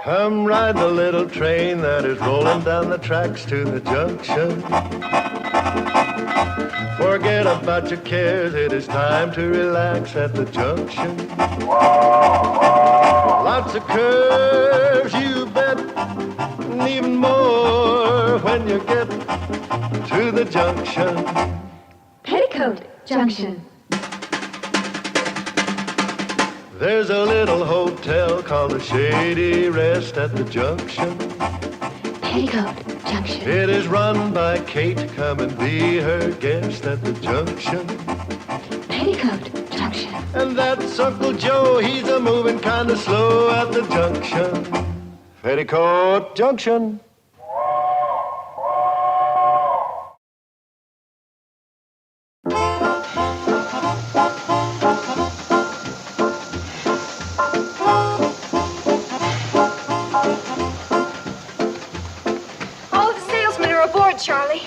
Come ride the little train that is rolling down the tracks to the junction. Forget about your cares, it is time to relax at the junction. Lots of curves, you bet, and even more when you get to the junction. Petticoat Junction. There's a little hotel called the Shady Rest at the junction. Petticoat Junction. It is run by Kate. Come and be her guest at the junction. Petticoat Junction. And that's Uncle Joe. He's a moving kind of slow at the junction. Petticoat Junction. Charlie,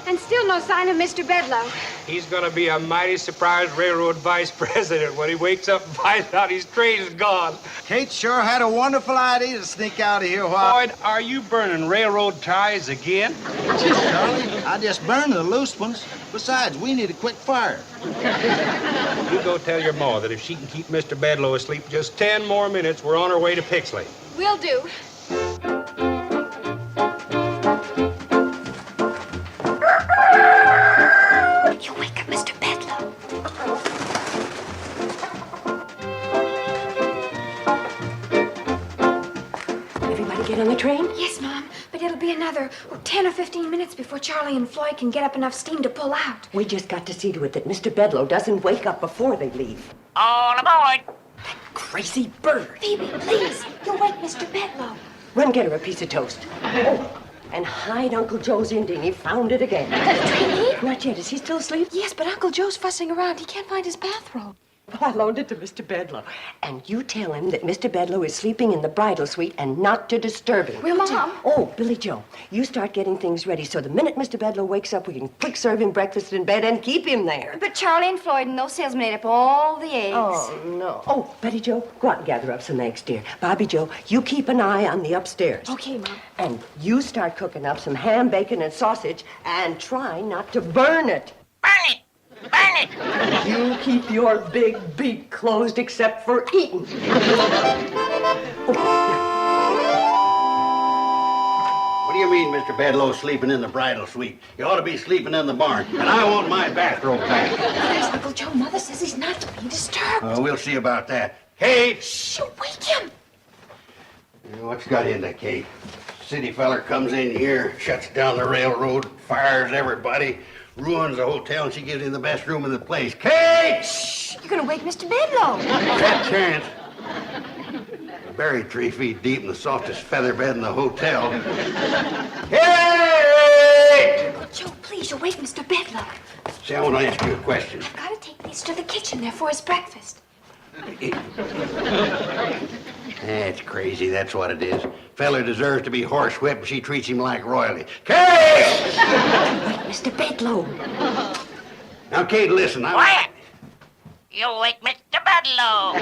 and still no sign of Mr. Bedloe. He's gonna be a mighty surprised railroad vice president when he wakes up and finds out his train's gone. Kate sure had a wonderful idea to sneak out of here while... Boyd, are you burning railroad ties again? Charlie, I just burned the loose ones. Besides, we need a quick fire. You go tell your ma that if she can keep Mr. Bedloe asleep just 10 more minutes, we're on our way to Pixley. Will do. You wake up Mr. Bedloe. Everybody get on the train? Yes, Mom, but it'll be another 10 or 15 minutes before Charlie and Floyd can get up enough steam to pull out. We just got to see to it that Mr. Bedloe doesn't wake up before they leave. All aboard! That crazy bird. Phoebe, please, you'll wake Mr. Bedloe. Run get her a piece of toast. Oh, and hide Uncle Joe's Indian. He found it again. Not yet. Is he still asleep? Yes, but Uncle Joe's fussing around. He can't find his bathrobe. Well, I loaned it to Mr. Bedloe. And you tell him that Mr. Bedloe is sleeping in the bridal suite and not to disturb him. Will do. Oh, Billy Joe, you start getting things ready so the minute Mr. Bedloe wakes up, we can quick serve him breakfast in bed and keep him there. But Charlie and Floyd and those salesmen ate up all the eggs. Oh, no. Oh, Betty Joe, go out and gather up some eggs, dear. Bobby Joe, you keep an eye on the upstairs. Okay, Mom. And you start cooking up some ham, bacon, and sausage, and try not to burn it. Burn it! Burn it! You keep your big beak closed except for eating. What do you mean, Mr. Bedloe sleeping in the bridal suite? You ought to be sleeping in the barn, and I want my bathrobe back. There's Uncle Joe. Mother says he's not to be disturbed. We'll see about that. Kate! Shh, wake him. What's got into Kate? City feller comes in here, shuts down the railroad, fires everybody, ruins the hotel, and she gives him the best room in the place. Kate! Shh, you're gonna wake Mr. Bedloe. That chance. Buried 3 feet deep in the softest feather bed in the hotel. Kate! Uncle Joe, please, you'll wake Mr. Bedloe. See, I want to ask you a question. I've got to take these to the kitchen there for his breakfast. That's crazy, that's what it is. Feller deserves to be horsewhipped, and she treats him like royalty. Kate! Mr. Bedloe. Now, Kate, listen. Quiet! You wake Mr. Bedloe!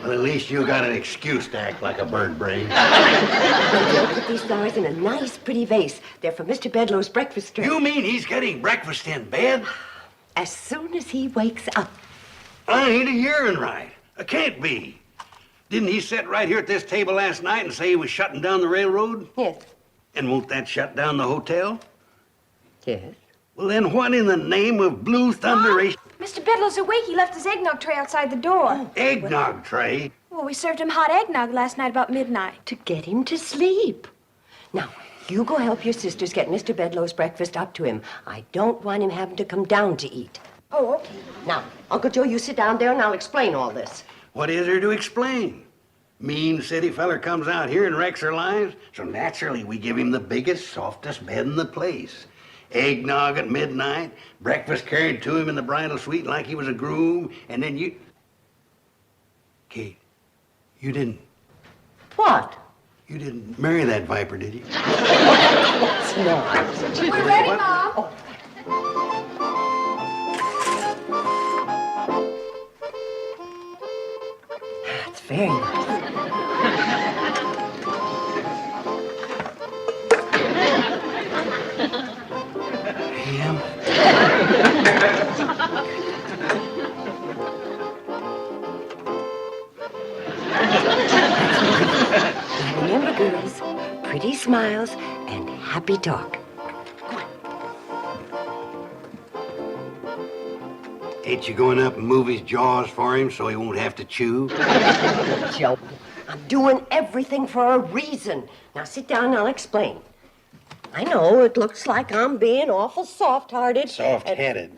Well, at least you got an excuse to act like a bird brain. Put these flowers in a nice, pretty vase. They're for Mr. Bedloe's breakfast tray. You mean he's getting breakfast in bed? As soon as he wakes up. I ain't a hearing right. It can't be. Didn't he sit right here at this table last night and say he was shutting down the railroad? Yes. And won't that shut down the hotel? Yes. Well, then what in the name of blue thunderation? Mr. Bedloe's awake. He left his eggnog tray outside the door. Eggnog tray? Well, we served him hot eggnog last night about midnight. To get him to sleep. Now, you go help your sisters get Mr. Bedloe's breakfast up to him. I don't want him having to come down to eat. Oh, okay. Now, Uncle Joe, you sit down there and I'll explain all this. What is there to explain? Mean city feller comes out here and wrecks our lives, so naturally we give him the biggest, softest bed in the place. Eggnog at midnight, breakfast carried to him in the bridal suite like he was a groom, and then you... Kate, you didn't... What? You didn't marry that viper, did you? No. We're ready, Mom. Oh. very nice. Ham? Now remember, girls, pretty smiles and happy talk. Ain't you going up and move his jaws for him so he won't have to chew? Joe, I'm doing everything for a reason. Now sit down and I'll explain. I know it looks like I'm being awful soft-hearted. Soft-headed.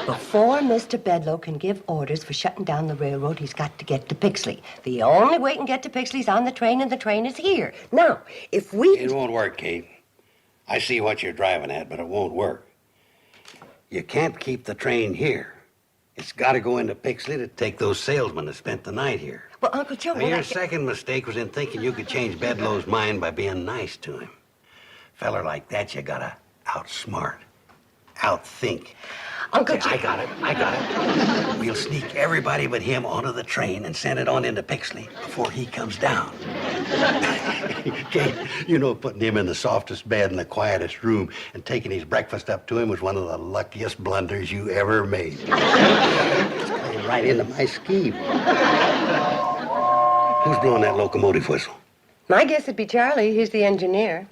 Before Mr. Bedloe can give orders for shutting down the railroad, he's got to get to Pixley. The only way he can get to Pixley is on the train, and the train is here. Now, if we... It won't work, Kate. I see what you're driving at, but it won't work. You can't keep the train here. It's got to go into Pixley to take those salesmen that spent the night here. Well, Uncle Joe... Now, your second mistake was in thinking you could change Bedloe's mind by being nice to him. Feller like that, you gotta outsmart, outthink. Uncle I got it. We'll sneak everybody but him onto the train and send it on into Pixley before he comes down. Kate, you know, putting him in the softest bed in the quietest room and taking his breakfast up to him was one of the luckiest blunders you ever made. It's playing right into my scheme. Who's blowing that locomotive whistle? My guess it'd be Charlie. He's the engineer.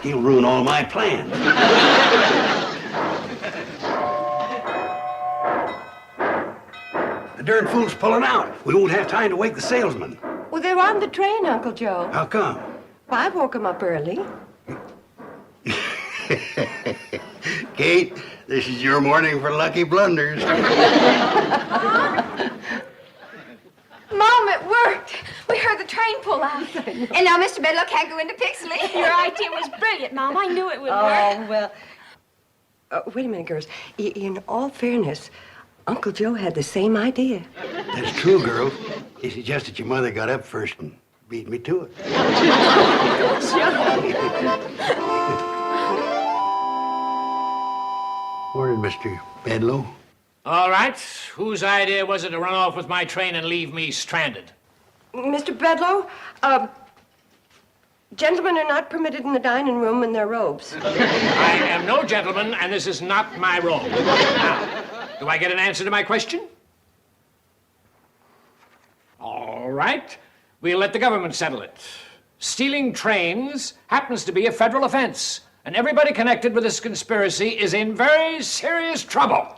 He'll ruin all my plans. The darn fool's pulling out. We won't have time to wake the salesman. Well, they're on the train, Uncle Joe. How come? I woke him up early. Kate, this is your morning for lucky blunders. Mom, it worked. We heard the train pull out. And now Mr. Bedloe can't go into Pixley. Your idea was brilliant, Mom. I knew it would work. Oh, well... wait a minute, girls. In all fairness, Uncle Joe had the same idea. That's true, girl. It's just that your mother got up first and beat me to it. Morning, Mr. Bedloe. All right. Whose idea was it to run off with my train and leave me stranded? Mr. Bedloe, gentlemen are not permitted in the dining room in their robes. I am no gentleman, and this is not my role. Now, do I get an answer to my question? All right. We'll let the government settle it. Stealing trains happens to be a federal offense, and everybody connected with this conspiracy is in very serious trouble.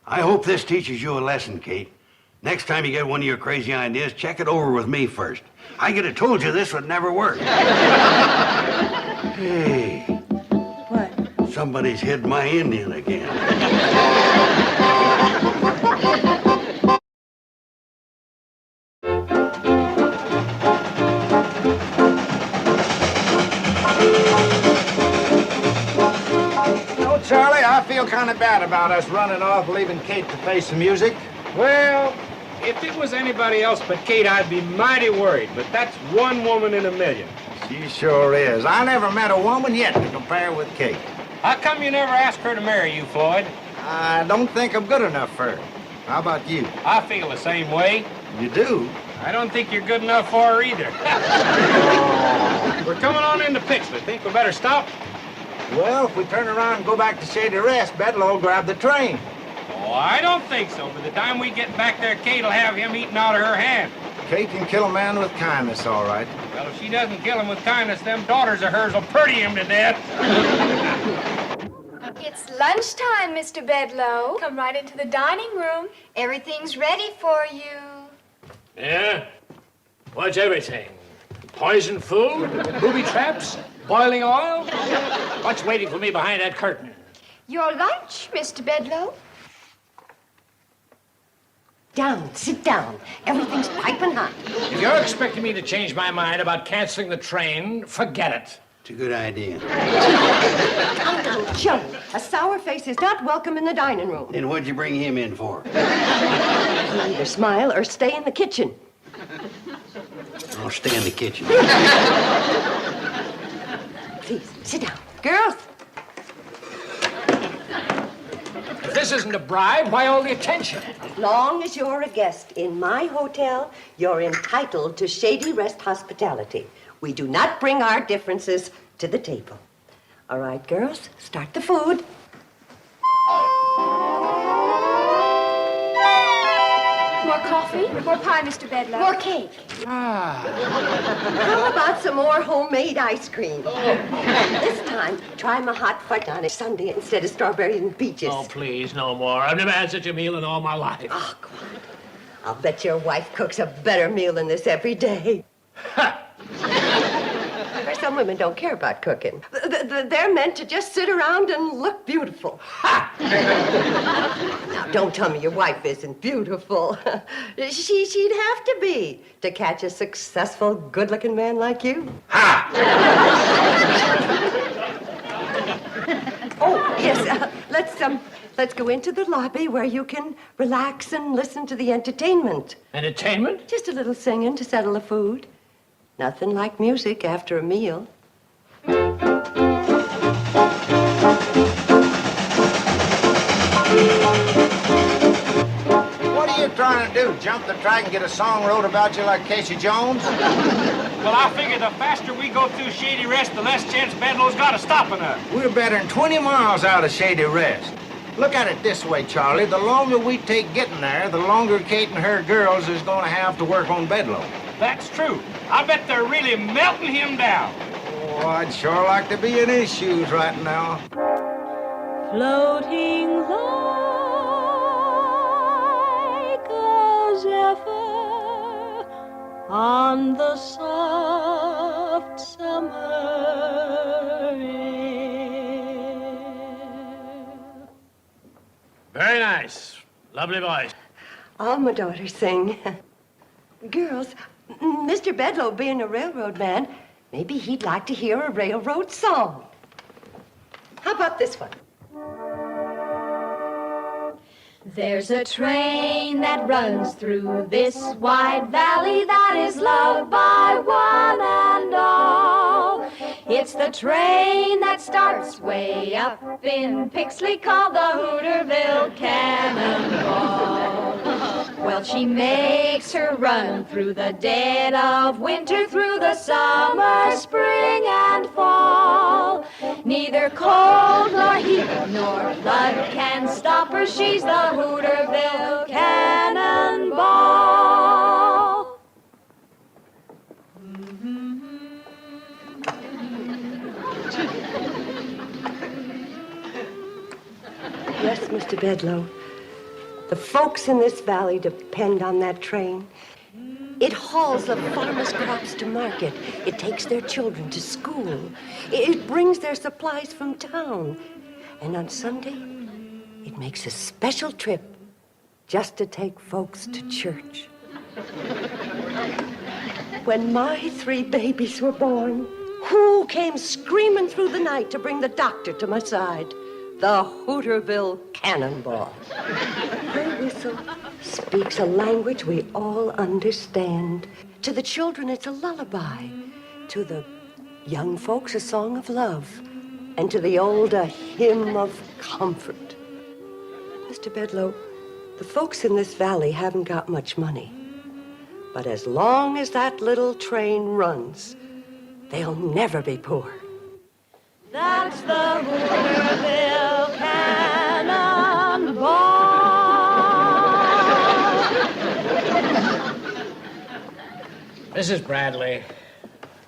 I hope this teaches you a lesson, Kate. Next time you get one of your crazy ideas, check it over with me first. I could have told you this would never work. Hey. What? Somebody's hid my Indian again. Charlie, I feel kind of bad about us running off, leaving Kate to face the music. Well, if it was anybody else but Kate, I'd be mighty worried. But that's one woman in a million. She sure is. I never met a woman yet to compare with Kate. How come you never asked her to marry you, Floyd? I don't think I'm good enough for her. How about you? I feel the same way. You do? I don't think you're good enough for her either. We're coming on into Pixley. Think we better stop? Well, if we turn around and go back to Shady Rest, Bedloe will grab the train. Oh, I don't think so. By the time we get back there, Kate will have him eaten out of her hand. Kate can kill a man with kindness, all right. Well, if she doesn't kill him with kindness, them daughters of hers will pretty him to death. It's lunchtime, Mr. Bedloe. Come right into the dining room. Everything's ready for you. Yeah? What's everything? Poison food? Booby traps? Boiling oil? What's waiting for me behind that curtain? Your lunch, Mr. Bedloe. Down, sit down. Everything's piping hot. If you're expecting me to change my mind about canceling the train, forget it. It's a good idea. Uncle Joe, a sour face is not welcome in the dining room. Then what'd you bring him in for? You either smile or stay in the kitchen. I'll stay in the kitchen. Please, sit down. Girls. If this isn't a bribe, why all the attention? As long as you're a guest in my hotel, you're entitled to Shady Rest hospitality. We do not bring our differences to the table. All right, girls, start the food. More coffee? More pie, Mr. Bedloe. More cake? How about some more homemade ice cream? This time, try my hot fudge on a sundae instead of strawberries and peaches. Oh, please, no more. I've never had such a meal in all my life. Oh, go on. I'll bet your wife cooks a better meal than this every day. Some women don't care about cooking. They're meant to just sit around and look beautiful. Now, don't tell me your wife isn't beautiful. She'd have to be to catch a successful, good-looking man like you. Oh, yes, let's go into the lobby where you can relax and listen to the entertainment. Entertainment? Just a little singing to settle the food. Nothing like music after a meal. What are you trying to do? Jump the track and get a song wrote about you like Casey Jones? Well, I figure the faster we go through Shady Rest, the less chance Bedloe's got of stopping us. We're better than 20 miles out of Shady Rest. Look at it this way, Charlie. The longer we take getting there, the longer Kate and her girls is going to have to work on Bedloe. That's true. I bet they're really melting him down. Oh, I'd sure like to be in his shoes right now. Floating like a zephyr on the soft summer air. Very nice. Lovely voice. All my daughters sing. Girls, Mr. Bedloe being a railroad man, maybe he'd like to hear a railroad song. How about this one? There's a train that runs through this wide valley that is loved by one and all. It's the train that starts way up in Pixley called the Hooterville Cannonball. Well, she makes her run through the dead of winter, through the summer, spring, and fall. Neither cold nor heat nor flood can stop her. She's the Hooterville Cannonball. Yes, Mr. Bedloe. The folks in this valley depend on that train. It hauls the farmers' crops to market. It takes their children to school. It brings their supplies from town. And on Sunday, it makes a special trip just to take folks to church. When my 3 babies were born, who came screaming through the night to bring the doctor to my side? The Hooterville Cannonball. Her whistle speaks a language we all understand. To the children, it's a lullaby. To the young folks, a song of love. And to the old, a hymn of comfort. Mr. Bedloe, the folks in this valley haven't got much money. But as long as that little train runs, they'll never be poor. That's the Hooterville Cannonball. Mrs. Bradley,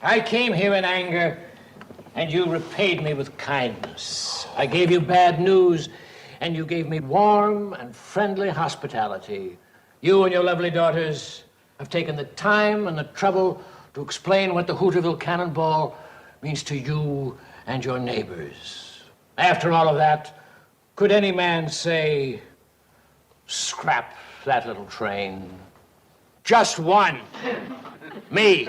I came here in anger, and you repaid me with kindness. I gave you bad news, and you gave me warm and friendly hospitality. You and your lovely daughters have taken the time and the trouble to explain what the Hooterville Cannonball means to you and your neighbors. After all of that, could any man say, scrap that little train? Just one. Me.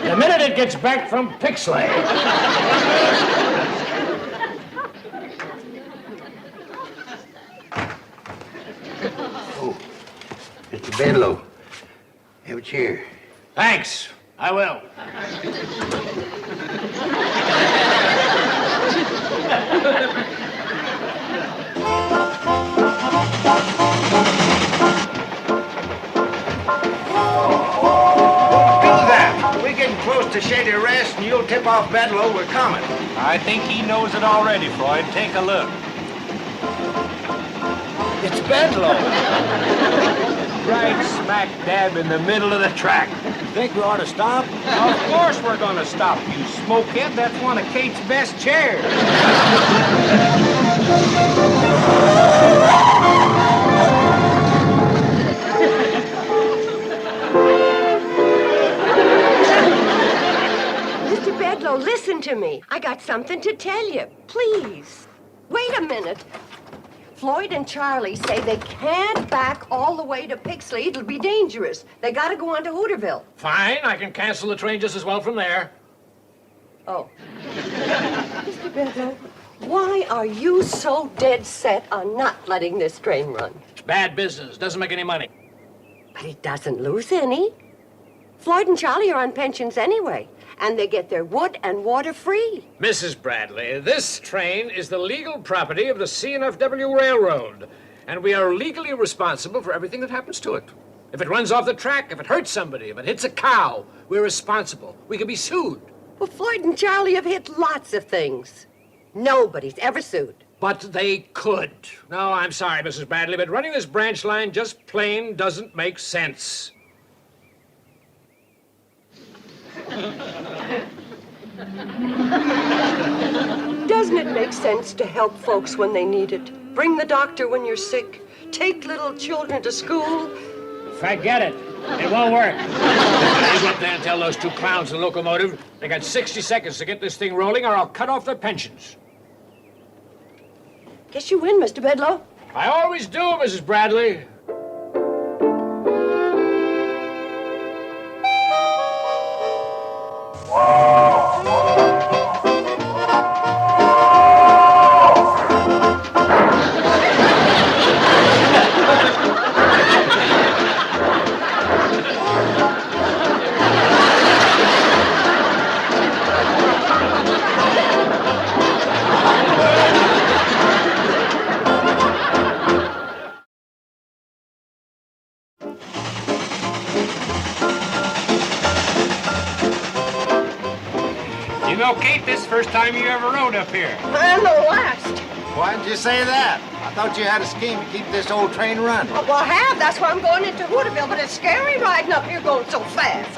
The minute it gets back from Pixley. Oh, Mr. Bedloe, have a chair. Thanks. I will. to Shady Rest and you'll tip off Bedloe we're coming. I think he knows it already, Floyd. Take a look. It's Bedloe. Right smack dab in the middle of the track. Think we ought to stop? Of course we're gonna stop, you smokehead. That's one of Kate's best chairs. Mr. Bedloe, listen to me. I got something to tell you. Please. Wait a minute. Floyd and Charlie say they can't back all the way to Pixley. It'll be dangerous. They gotta go on to Hooterville. Fine, I can cancel the train just as well from there. Oh. Mr. Bedloe, why are you so dead set on not letting this train run? It's bad business. Doesn't make any money. But it doesn't lose any. Floyd and Charlie are on pensions anyway, and they get their wood and water free. Mrs. Bradley, this train is the legal property of the C&FW Railroad, and we are legally responsible for everything that happens to it. If it runs off the track, if it hurts somebody, if it hits a cow, we're responsible. We can be sued. Well, Floyd and Charlie have hit lots of things. Nobody's ever sued. But they could. No, I'm sorry, Mrs. Bradley, but running this branch line just plain doesn't make sense. Doesn't it make sense to help folks when they need it? Bring the doctor when you're sick. Take little children to school. Forget it. It won't work. You go up there and tell those two clowns in the locomotive they got 60 seconds to get this thing rolling or I'll cut off their pensions. Guess you win, Mr. Bedloe. I always do, Mrs. Bradley. You know, Kate, this is the first time you ever rode up here. And the last. Why did you say that? I thought you had a scheme to keep this old train running. Well, I have. That's why I'm going into Hooterville, but it's scary riding up here going so fast.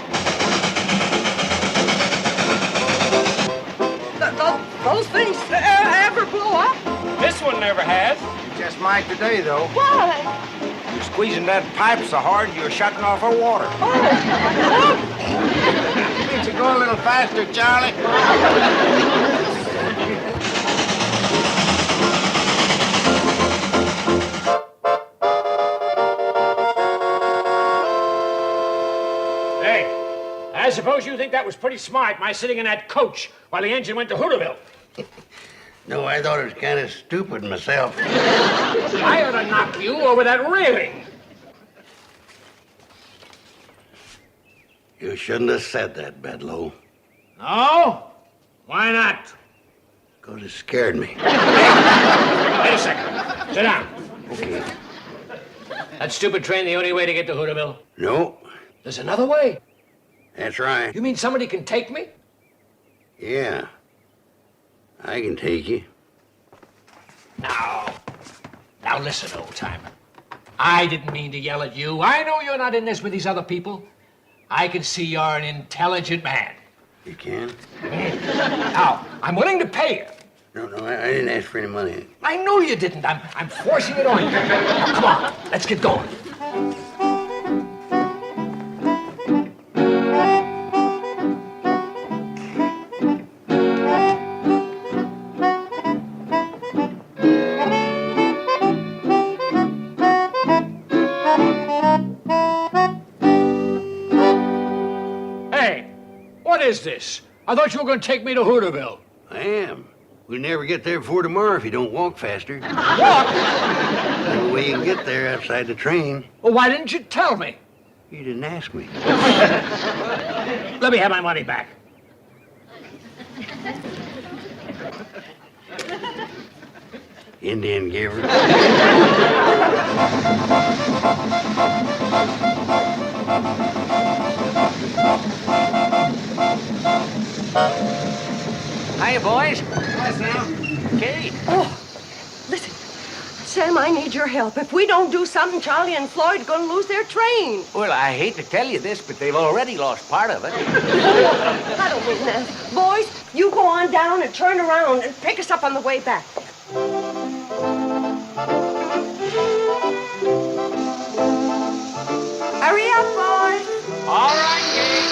Those things ever blow up? This one never has. You just might today, though. Why? You're squeezing that pipe so hard you're shutting off her water. Can't you go a little faster, Charlie? Hey, I suppose you think that was pretty smart, my sitting in that coach while the engine went to Hooterville. No, I thought it was kind of stupid myself. I ought to knock you over that railing. You shouldn't have said that, Bedloe. No? Why not? Because it scared me. Wait a second. Sit down. Okay. That stupid train the only way to get to Hooterville? No, There's another way. that's right. You mean somebody can take me? Yeah. I can take you. Now listen, old-timer. I didn't mean to yell at you. I know you're not in this with these other people. I can see you're an intelligent man. You can? Now, I'm willing to pay you. No, I didn't ask for any money. I know you didn't. I'm forcing it on you. Now, come on, let's get going. Hey, what is this? I thought you were going to take me to Hooterville. I am. We'll never get there before tomorrow if you don't walk faster. Walk? The only way you can get there outside the train. Well, why didn't you tell me? You didn't ask me. Let me have my money back. Indian giver. Hiya, boys. Hi, Sam. Kate. Listen, Sam, I need your help. If we don't do something, Charlie and Floyd are going to lose their train. Well, I hate to tell you this, but they've already lost part of it. I don't mean that. Boys, you go on down and turn around and pick us up on the way back. Hurry up, boys. All right, Kate.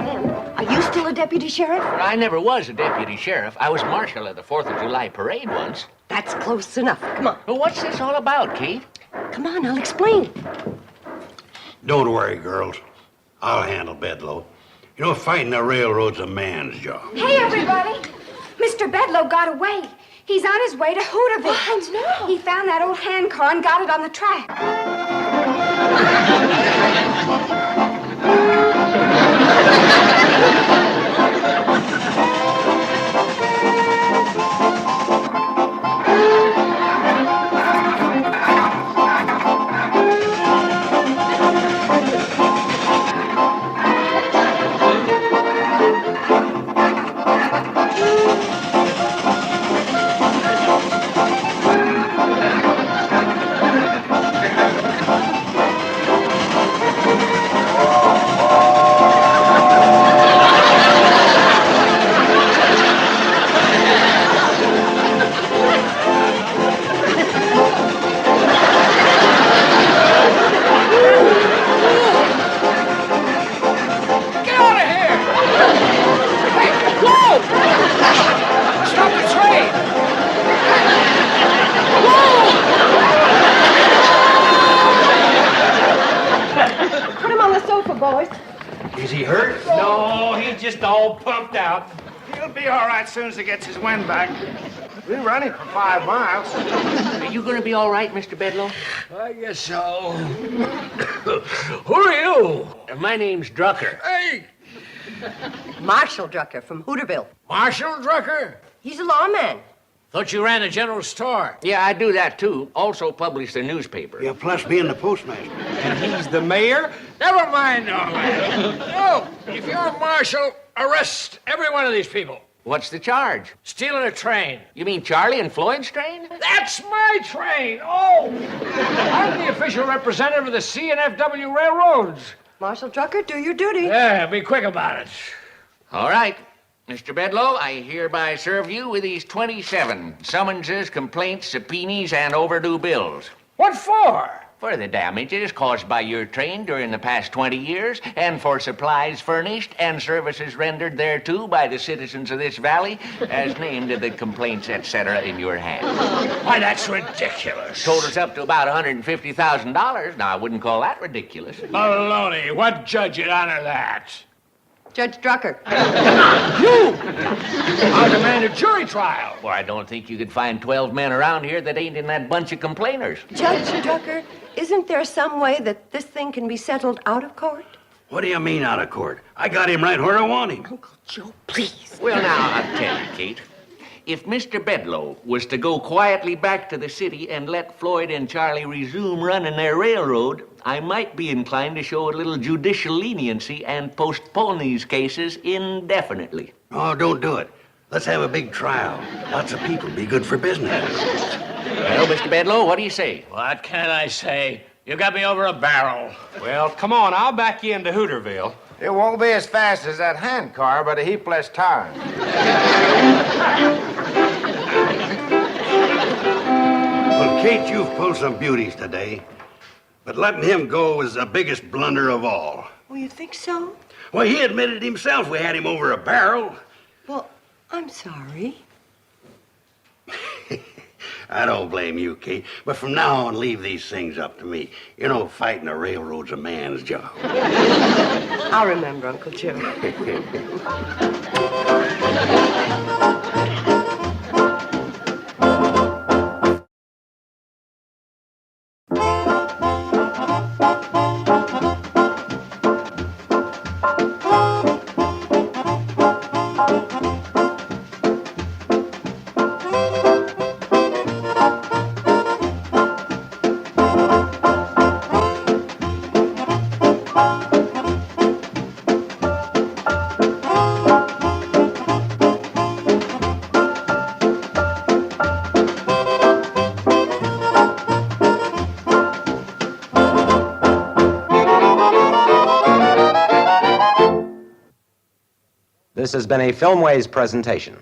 Sam, are you still a deputy sheriff? I never was a deputy sheriff. I was marshal at the 4th of July parade once. That's close enough. Come on. Well, what's this all about, Kate? Come on, I'll explain. Don't worry, girls. I'll handle Bedloe. You know, fighting the railroad's a man's job. Hey, everybody. Mr. Bedloe got away. He's on his way to Hooterville. Oh, no. He found that old hand car and got it on the track. Get out of here! Hey, whoa! Stop the train! Put him on the sofa, boys. Is he hurt? No, he's just all pumped out. He'll be all right soon as he gets his wind back. We've been running for 5 miles. Are you going to be all right, Mr. Bedloe? I guess so. Who are you? My name's Drucker. Hey, Marshal Drucker from Hooterville. Marshal Drucker. He's a lawman. Thought you ran a general store. Yeah, I do that, too. Also publish the newspaper. Yeah, plus being the postmaster. And he's the mayor? Never mind all that. No, if you're a marshal, arrest every one of these people. What's the charge? Stealing a train. You mean Charlie and Floyd's train? That's my train. Oh, I'm the official representative of the C&FW Railroads. Marshal Drucker, do your duty. Yeah, be quick about it. All right. Mr. Bedloe, I hereby serve you with these 27 summonses, complaints, subpoenas, and overdue bills. What for? For the damages caused by your train during the past 20 years, and for supplies furnished and services rendered thereto by the citizens of this valley, as named in the complaints, etc., in your hand. Why, that's ridiculous. Totals up to about $150,000. Now, I wouldn't call that ridiculous. Baloney. What judge would honor that? Judge Drucker. I'll demand a jury trial. Well, I don't think you could find 12 men around here that ain't in that bunch of complainers. Judge Drucker, isn't there some way that this thing can be settled out of court? What do you mean out of court? I got him right where I want him. Uncle Joe, please. Well, now, I'll tell you, Kate. If Mr. Bedloe was to go quietly back to the city and let Floyd and Charlie resume running their railroad, I might be inclined to show a little judicial leniency and postpone these cases indefinitely. Oh, don't do it. Let's have a big trial. Lots of people. Be good for business. Well, Mr. Bedloe, what do you say? What can I say? You got me over a barrel. Well, come on, I'll back you into Hooterville. It won't be as fast as that hand car, but a heap less time. Well, Kate, you've pulled some beauties today. But letting him go was the biggest blunder of all. Oh, you think so? Well, he admitted himself we had him over a barrel. Well, I'm sorry. I don't blame you, Kate. But from now on, leave these things up to me. You know, fighting a railroad's a man's job. I'll remember, Uncle Joe. This has been a Filmways presentation.